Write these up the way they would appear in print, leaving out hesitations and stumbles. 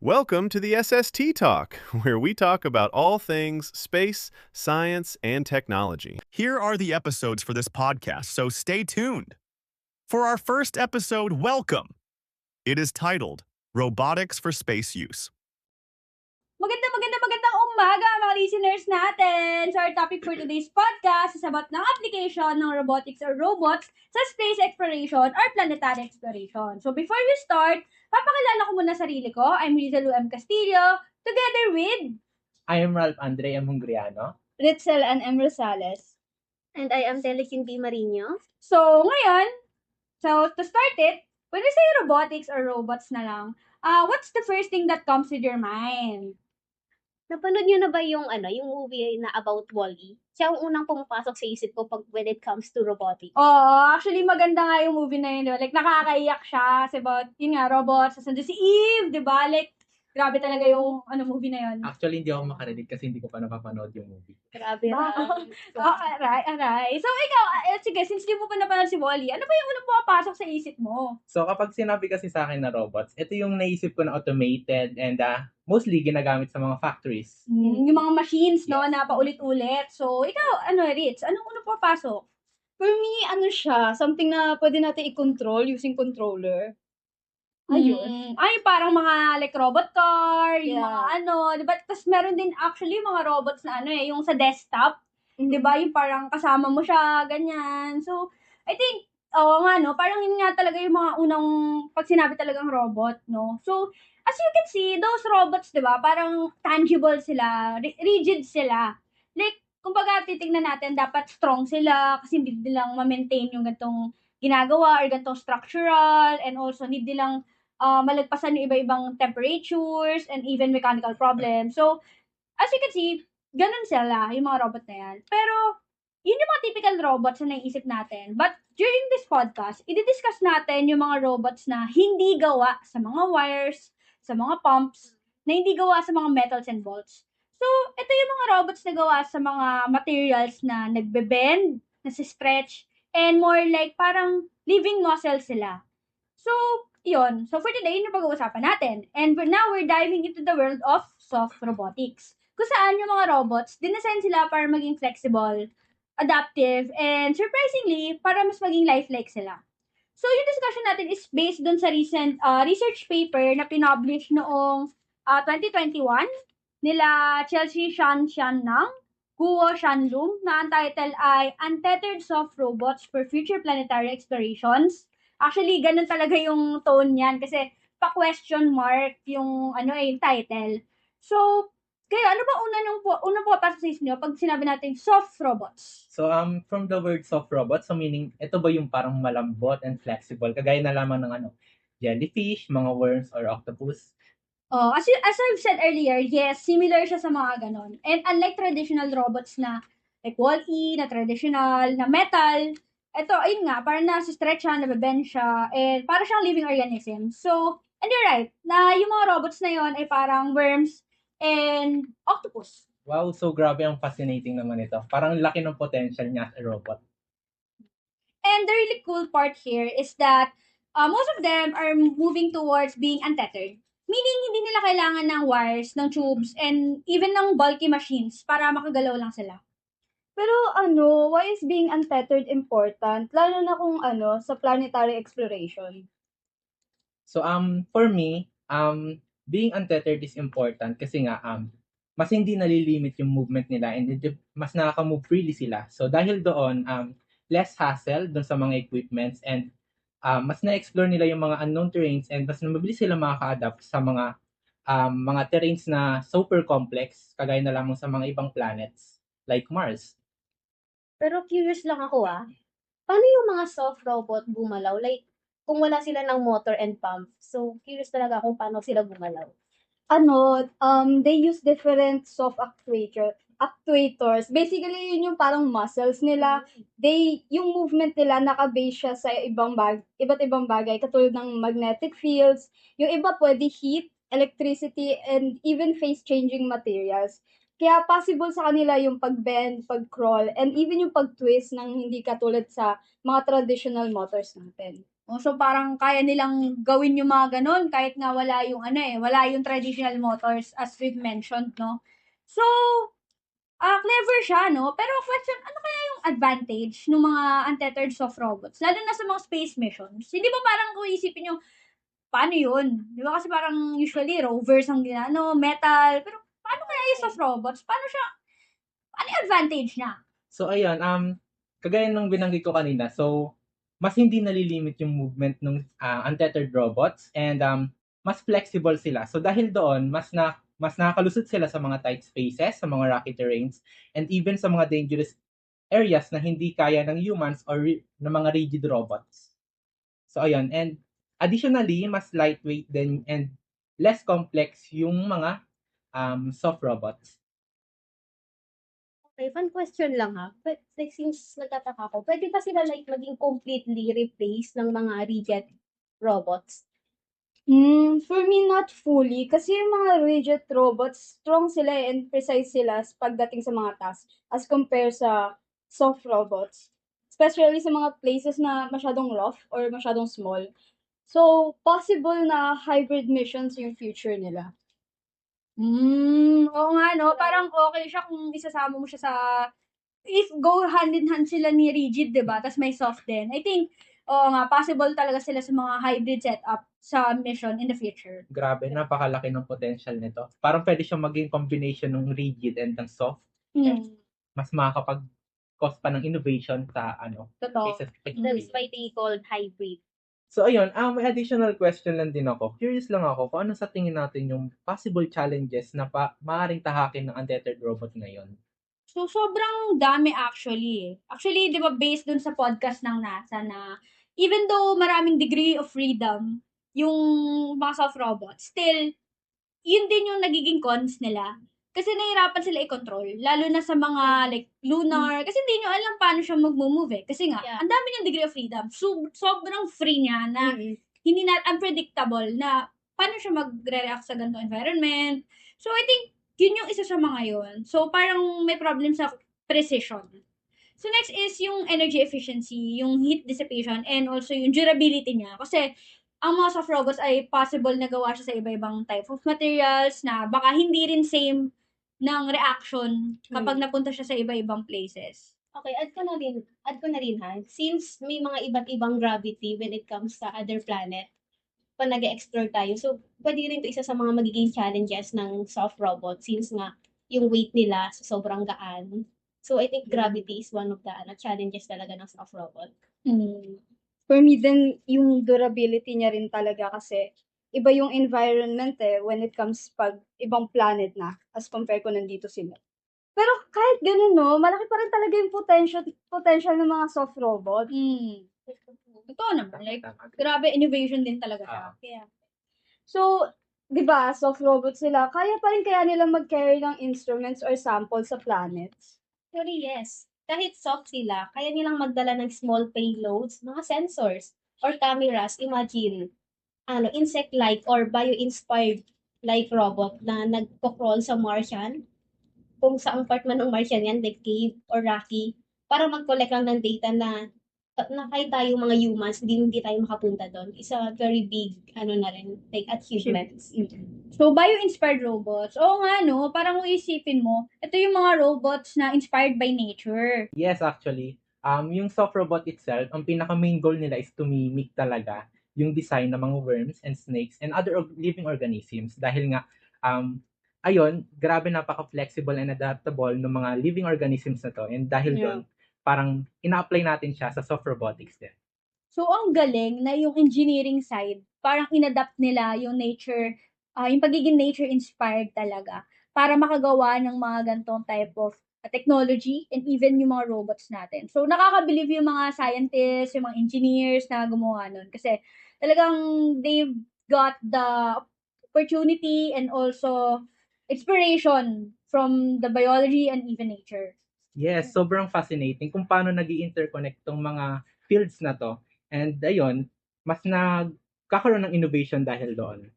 Welcome to the SST Talk, where we talk about all things space, science, and technology. Here are the episodes for this podcast, so stay tuned. For our first episode, welcome. It is titled Robotics for Space Use. Magandang umaga mga listeners natin! So our topic for today's podcast is about ng application ng robotics or robots sa space exploration or planetary exploration. So before we start, papakilala ko muna sarili ko. I'm Rizal M. Castillo, together with I am Ralph Andre M. Hungriano. Ritzel and M. Rosales. And I am Telekin B. Marino. So ngayon, to start it, when we say robotics or robots na lang, what's the first thing that comes with your mind? Napanood niyo na ba yung movie na about Wall-E? Siya ang unang pumapasok sa isip ko when it comes to robotics. Oo, actually maganda nga yung movie na yun. Like, nakakaiyak siya. Kasi about, yun nga, robots. Tapos nandun si Eve, di ba? Like, grabe talaga yung movie na yun. Actually, hindi ako makarelate kasi hindi ko pa napapanood yung movie. Grabe. Aray. So, ikaw, sige, since di mo pa napanood si Wall-E, ano ba yung unang pumapasok sa isip mo? So, kapag sinabi kasi sa akin na robots, ito yung naisip ko na automated and mostly ginagamit sa mga factories. Yung mga machines, no, na paulit-ulit. So, ikaw, Ritz, anong unang pumapasok? For me, siya, something na pwede natin i-control using controller. Ayun. Ay, parang mga like robot car, yung Yeah. mga diba? Tapos meron din actually mga robots na yung sa desktop, diba? Yung parang kasama mo siya, ganyan. So, I think, parang yun nga talaga yung mga unang, pag sinabi talagang robot, no? So, as you can see, those robots, diba? Parang tangible sila, rigid sila. Like, kumbaga, titignan natin, dapat strong sila kasi need nilang ma-maintain yung gantong ginagawa or gantong structural, and also need nilang malagpasan yung iba-ibang temperatures and even mechanical problems. So, as you can see, ganun sila, yung mga robot na yan. Pero, yun yung mga typical robots na naiisip natin. But, during this podcast, i-discuss natin yung mga robots na hindi gawa sa mga wires, sa mga pumps, na hindi gawa sa mga metals and bolts. So, ito yung mga robots na gawa sa mga materials na nagbe-bend, nasi-stretch, and more like parang living muscle sila. So, yun. So, for today, yun yung pag-uusapan natin. And now, we're diving into the world of soft robotics. Kung saan yung mga robots, dinesign sila para maging flexible, adaptive, and surprisingly, para mas maging lifelike sila. So, yung discussion natin is based dun sa recent research paper na pinublish noong 2021 nila Chelsea Shan-Nang, Guo Shanlung, na ang title ay Untethered Soft Robots for Future Planetary Explorations. Actually, ganun talaga yung tone niyan kasi pa-question mark yung yung title. So, kayo, ano ba unang pumapasok sa isip niyo pag sinabi natin soft robots? So, from the word soft robot, so meaning, ito ba yung parang malambot and flexible, kagaya na lamang ng jellyfish, mga worms, or octopus? As I've said earlier, yes, similar siya sa mga ganon. And unlike traditional robots na like Wall-E, na traditional, na metal, ito, ayun nga, parang nasa-stretch siya, nababend siya, and parang siyang living organism. So, and you're right, na yung mga robots na yon ay parang worms and octopus. Wow, so grabe ang fascinating naman ito. Parang laki ng potential niya as a robot. And the really cool part here is that most of them are moving towards being untethered. Meaning, hindi nila kailangan ng wires, ng tubes, and even ng bulky machines para makagalaw lang sila. Pero why is being untethered important? Lalo na kung sa planetary exploration. So, for me, being untethered is important kasi nga, mas hindi nalilimit yung movement nila and mas nakaka-move freely sila. So, dahil doon, less hassle doon sa mga equipments and mas na-explore nila yung mga unknown terrains and mas mabilis sila makaka-adapt sa mga terrains na super complex, kagaya na lamang sa mga ibang planets like Mars. Pero curious lang ako paano yung mga soft robot gumalaw? Like, kung wala sila ng motor and pump. So, curious talaga kung paano sila gumalaw. They use different soft actuators. Basically, yun yung parang muscles nila. Yung movement nila naka-base siya sa iba't ibang bagay, katulad ng magnetic fields. Yung iba pwede heat, electricity, and even phase-changing materials. Kaya possible sa kanila yung pag-bend, pag-crawl, and even yung pag-twist ng hindi katulad sa mga traditional motors natin. So parang kaya nilang gawin yung mga ganon kahit nga wala yung wala yung traditional motors as we've mentioned, no? So, clever siya, no? Pero question, ano kaya yung advantage ng mga untethered soft robots? Lalo na sa mga space missions. Hindi ba parang kung isipin nyo, paano yun? Di ba kasi parang usually rovers ang metal. Pero paano kaya yung soft robots? Paano siya, ano yung advantage niya? So ayun, kagaya ng binanggit ko kanina, so mas hindi nalilimit yung movement ng untethered robots and mas flexible sila. So dahil doon, mas nakakalusot sila sa mga tight spaces, sa mga rocky terrains, and even sa mga dangerous areas na hindi kaya ng humans or ng mga rigid robots. So ayun, and additionally, mas lightweight din and less complex yung mga soft robots. Okay, fun question lang ha. But like since nagtataka ko, pwede ba sila like maging completely replace ng mga rigid robots? For me, not fully. Kasi yung mga rigid robots, strong sila and precise sila pagdating sa mga tasks as compare sa soft robots. Especially sa mga places na masyadong rough or masyadong small. So, possible na hybrid missions yung future nila. Oo nga, no? Parang okay siya kung isasama mo siya sa, if go hand in hand sila ni rigid, di ba? Tapos may soft din. I think, oo nga, possible talaga sila sa mga hybrid setup sa mission in the future. Grabe, napakalaki ng potential nito. Parang pwede siyang maging combination ng rigid and ng soft. Mas makakapag-cause pa ng innovation sa Totoo. cases. That's why they called hybrid. So ayun, may additional question lang din ako. Curious lang ako kung ano sa tingin natin yung possible challenges na maaaring tahakin ng untethered robot ngayon. So, sobrang dami actually. Actually, di ba, based dun sa podcast ng NASA na even though maraming degree of freedom yung mga soft robots, still, yun din yung nagiging cons nila. Kasi nahihirapan sila i-control. Lalo na sa mga like lunar. Kasi hindi nyo alam paano siya mag-move eh. Kasi nga, Yeah. ang dami niyang degree of freedom. Sobrang free niya na hindi na unpredictable na paano siya magre-react sa ganitong environment. So, I think, yun yung isa sa mga yun. So, parang may problem sa precision. So, next is yung energy efficiency, yung heat dissipation, and also yung durability niya. Kasi, ang mga soft robots ay possible na gawa siya sa iba-ibang type of materials na baka hindi rin same ng reaction kapag napunta siya sa iba-ibang places. Okay, add ko na rin ha. Since may mga iba't ibang gravity when it comes sa other planet, pa nag-explore tayo. So, pwede rin ito isa sa mga magiging challenges ng soft robot since nga yung weight nila sobrang gaan. So, I think gravity is one of the challenges talaga ng soft robot. For me din, yung durability niya rin talaga kasi iba yung environment when it comes pag ibang planet na as compare ko nandito sila. Pero kahit ganun, no, malaki pa rin talaga yung potential ng mga soft robot. Totoo naman. Like, grabe innovation din talaga siya. Yeah. So, di ba, soft robots sila, kaya pa rin kaya nilang mag-carry ng instruments or samples sa planets? Actually, yes. Kahit soft sila, kaya nilang magdala ng small payloads, mga sensors, or cameras. Imagine, insect-like or bio-inspired like robot na nagpo-crawl sa Martian. Kung saang part man ng Martian yan, like cave or rocky, para mag-collect lang ng data na kahit tayo mga humans, hindi tayo makapunta doon. It's a very big, na rin, like achievements. So, bio-inspired robots. Oo nga, no? Parang isipin mo, ito yung mga robots na inspired by nature. Yes, actually. Yung soft robot itself, ang pinaka-main goal nila is to mimic talaga yung design ng mga worms and snakes and other living organisms. Dahil nga, ayun, grabe napaka-flexible and adaptable ng mga living organisms na to. And dahil doon, parang ina-apply natin siya sa soft robotics din. So, ang galing na yung engineering side, parang inadapt nila yung nature, yung pagiging nature-inspired talaga para makagawa ng mga ganitong type of technology and even yung mga robots natin. So, nakaka-believe yung mga scientists, yung mga engineers na gumawa nun. Kasi talagang they've got the opportunity and also inspiration from the biology and even nature. Yes, sobrang fascinating kung paano nag-i-interconnect tong mga fields na to. And ayun, mas nagkakaroon ng innovation dahil doon.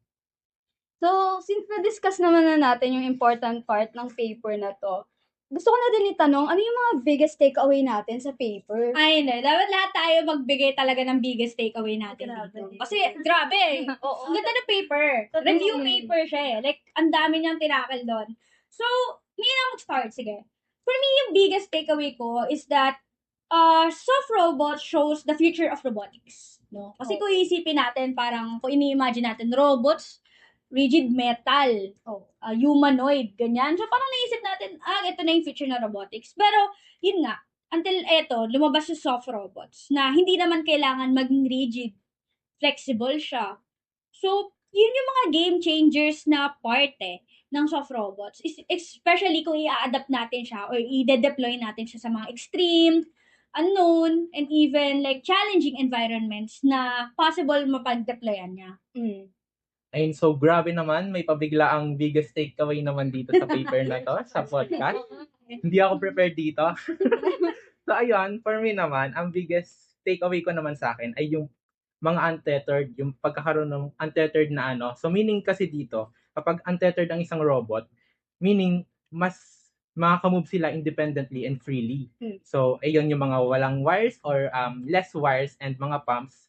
So, since na-discuss naman na natin yung important part ng paper na to, gusto ko na din itanong, ano yung mga biggest takeaway natin sa paper? Ay, hindi. Dapat lahat tayo magbigay talaga ng biggest takeaway natin Grabe. dito. Kasi, grabe. Oo. Ang ganda ng paper. Review paper siya eh. Like, ang dami niyang tinakal doon. So, may na mag-start. Sige. For me, yung biggest takeaway ko is that soft robots shows the future of robotics. No? Kasi kung iisipin natin, parang kung ini-imagine natin, robots, rigid metal, humanoid, ganyan. So, parang naisip natin, ito na yung future ng robotics. Pero, yun nga, until eto, lumabas yung soft robots na hindi naman kailangan maging rigid. Flexible siya. So, yun yung mga game changers na part ng soft robots. Especially kung i-adapt natin siya or i-deploy natin siya sa mga extreme, unknown, and even like challenging environments na possible mapag-deployan niya. Ayun, so grabe naman, may pabigla ang biggest takeaway naman dito sa paper na to, sa podcast. Hindi ako prepared dito. So ayun, for me naman, ang biggest takeaway ko naman sa akin ay yung mga untethered, yung pagkakaroon ng untethered na ano. So meaning kasi dito, kapag untethered ang isang robot, meaning mas makakamove sila independently and freely. So ayun yung mga walang wires or less wires and mga pumps.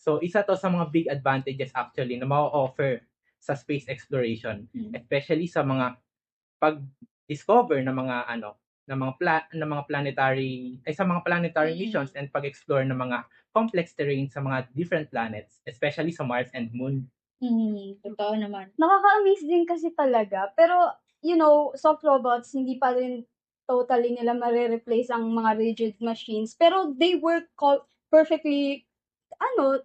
So isa to sa mga big advantages actually na ma-offer sa space exploration, especially sa mga pag-discover ng mga planetary missions and pag-explore ng mga complex terrain sa mga different planets, especially sa Mars and Moon. Totoo naman. Nakaka-amaze din kasi talaga. Pero, soft robots, hindi pa rin totally nila mare-replace ang mga rigid machines. Pero they work perfectly,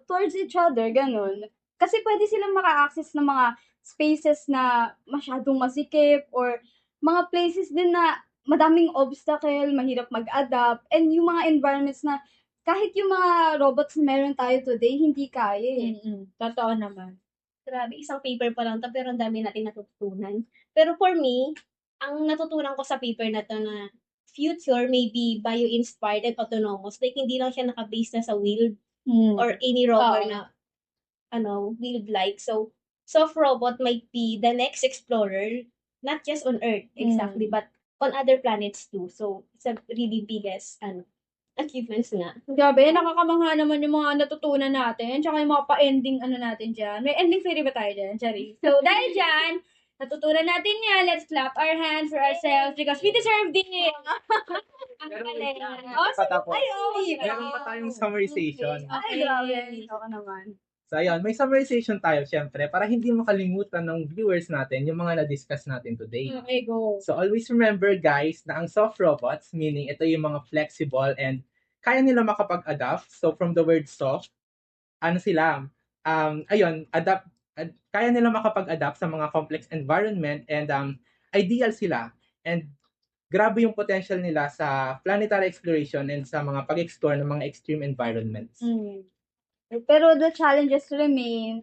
towards each other, ganun. Kasi pwede silang maka-access ng mga spaces na masyadong masikip or mga places din na madaming obstacle, mahirap mag-adapt, and yung mga environments na kahit yung mga robots na meron tayo today, hindi kaya eh. Totoo naman. Grabe, isang paper pa lang to, pero ang dami natin natutunan. Pero for me, ang natutunan ko sa paper na to na future may be bio-inspired and autonomous. Like, hindi lang siya naka-base na sa wheeled or any rover na wheeled like. So, soft robot might be the next explorer, not just on Earth exactly, but on other planets too. So, it's a really biggest achievements nga. Grabe, nakakamangha naman yung mga natutunan natin, tsaka yung mga pa-ending natin dyan. May ending theory ba tayo dyan, Chari? So, dahil dyan, natutunan natin yan. Let's clap our hands for ourselves because we deserve it. Ang galing. Meron pa tayong summarization. Ay, grabe. Ito naman. So ayun, may summarization tayo syempre para hindi makalimutan ng viewers natin yung mga na-discuss natin today. Okay, go. So always remember guys na ang soft robots, meaning ito yung mga flexible and kaya nila makapag-adapt. So from the word soft, kaya nila makapag-adapt sa mga complex environment and ideal sila. And grabe yung potential nila sa planetary exploration and sa mga pag-explore ng mga extreme environments. Pero the challenges remain.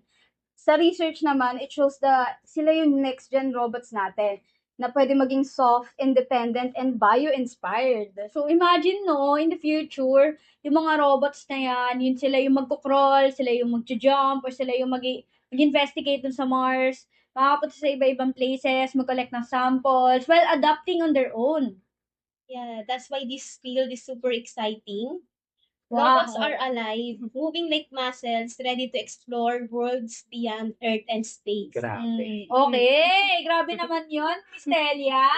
Sa research naman, it shows sila yung next-gen robots natin na pwede maging soft, independent, and bio-inspired. So, imagine, in the future, yung mga robots na yan, yun sila yung magko-crawl, sila yung mag-jump, or sila yung mag-investigate dun sa Mars, makapunta sa iba-ibang places, mag-collect ng samples, while adapting on their own. Yeah, that's why this field is super exciting. Wow. Robots are alive, moving like muscles, ready to explore worlds beyond Earth and space. Grabe. Okay, grabe naman yun, Miss Telia.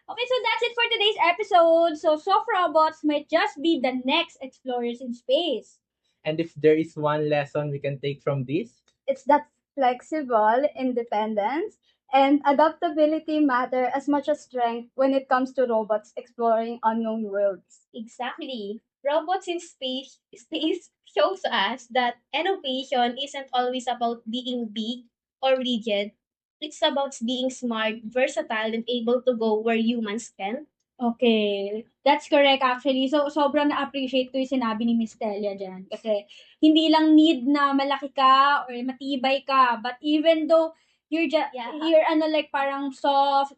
Okay, so that's it for today's episode. So, soft robots might just be the next explorers in space. And if there is one lesson we can take from this, it's that flexible independence and adaptability matter as much as strength when it comes to robots exploring unknown worlds. Exactly. Robots in space shows us that innovation isn't always about being big or rigid. It's about being smart, versatile, and able to go where humans can't. Okay, that's correct actually. So, sobrang na-appreciate ko yung sinabi ni Miss Telia dyan. Kasi, hindi lang need na malaki ka or matibay ka. But even though you're parang soft,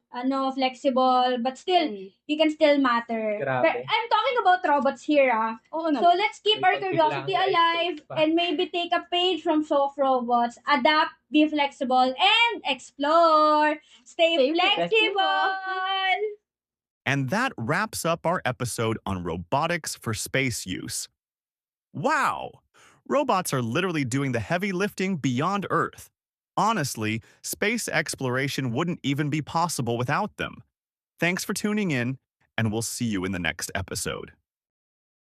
flexible, but still, you can still matter. Grabe. But I'm talking about robots here, Oo So, let's keep May our curiosity pagbilang, alive right? and maybe take a page from soft robots, adapt, be flexible, and explore. Stay Stay flexible! And that wraps up our episode on robotics for space use. Wow! Robots are literally doing the heavy lifting beyond Earth. Honestly, space exploration wouldn't even be possible without them. Thanks for tuning in, and we'll see you in the next episode.